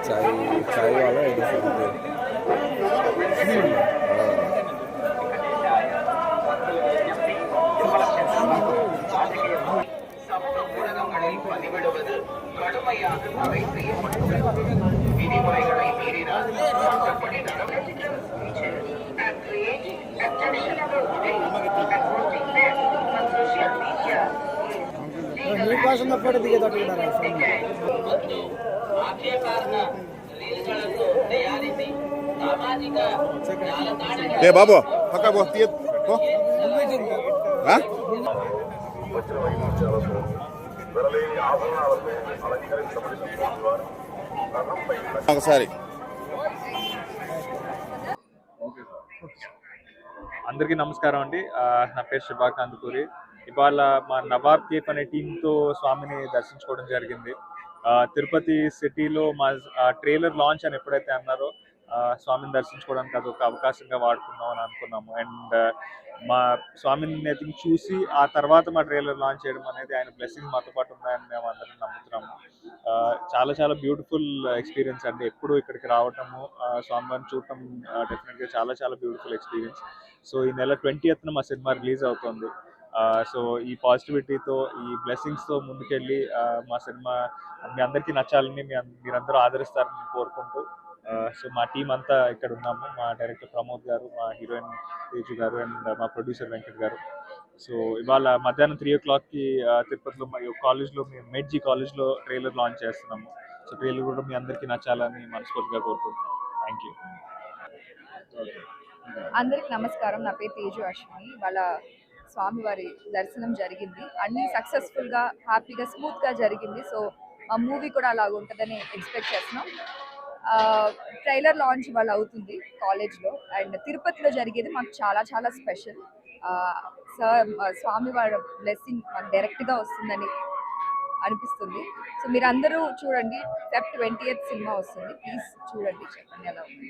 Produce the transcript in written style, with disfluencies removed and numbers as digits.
चाय चाय वाला சமூக ஊடகங்களில் பதிவிடுவது கடுமையாக தடை செய்யப்பட்டுள்ளது. விதிமுறைகளை மீறினால் சட்டப்படி நடவடிக்கை ఏ బాబు పక్క పో తీయ పో ఒకసారి అందరికీ నమస్కారం అండి. నా పేరు శుభాకాంత్ పూరి. ఇవాళ మా నవాబ్ కేఫ్ అనే టీంతో స్వామిని దర్శించుకోవడం జరిగింది. తిరుపతి సిటీలో మా ట్రైలర్ లాంచ్ అని ఎప్పుడైతే అన్నారో స్వామిని దర్శించుకోవడానికి అదొక అవకాశంగా వాడుకుందాం అని అనుకున్నాము. అండ్ మా స్వామిని చూసి ఆ తర్వాత మా ట్రైలర్ లాంచ్ చేయడం అనేది ఆయన బ్లెస్సింగ్ మాతో పాటు ఉన్నాయని మేము అందరం నమ్ముతున్నాము. చాలా చాలా బ్యూటిఫుల్ ఎక్స్పీరియన్స్ అండి. ఎప్పుడు ఇక్కడికి రావటము, స్వామివారిని చూడటం డెఫినెట్గా చాలా చాలా బ్యూటిఫుల్ ఎక్స్పీరియన్స్. సో ఈ నెల 20th మా సినిమా రిలీజ్ అవుతుంది. సో ఈ పాజిటివిటీతో, ఈ బ్లెస్సింగ్స్తో ముందుకెళ్ళి మా సినిమా మీ అందరికీ నచ్చాలని, మీరందరూ ఆదరిస్తారని కోరుకుంటూ సో మా టీం అంతా ఇక్కడ ఉన్నాము. మా డైరెక్టర్ ప్రమోద్ గారు, మా హీరోయిన్ తేజు గారు అండ్ మా ప్రొడ్యూసర్ వెంకట్ గారు. సో ఇవాళ మధ్యాహ్నం 3 o'clockకి తిరుపతిలో మా కాలేజ్లో, మేము మెడ్జీ కాలేజ్లో ట్రైలర్ లాంచ్ చేస్తున్నాము. సో ట్రైలర్ కూడా మీ అందరికీ నచ్చాలని మనస్ఫూర్తిగా కోరుకుంటున్నాను. Thank you. అందరికి నమస్కారం. నా పేరు తేజు అశ్విని. వాళ్ళ స్వామివారి దర్శనం జరిగింది. అన్నీ సక్సెస్ఫుల్గా, హ్యాపీగా, స్మూత్గా జరిగింది. సో ఆ మూవీ కూడా అలాగ ఉంటుందని ఎక్స్పెక్ట్ చేస్తున్నాం. ట్రైలర్ లాంచ్ వాళ్ళు అవుతుంది కాలేజ్లో. అండ్ తిరుపతిలో జరిగేది మాకు చాలా చాలా స్పెషల్. స్వామివారి బ్లెస్సింగ్ మాకు డైరెక్ట్గా వస్తుందని అనిపిస్తుంది. సో మీరు అందరూ చూడండి. Feb 20th సినిమా వస్తుంది. ప్లీజ్ చూడండి, చెప్పండి ఎలా ఉంది.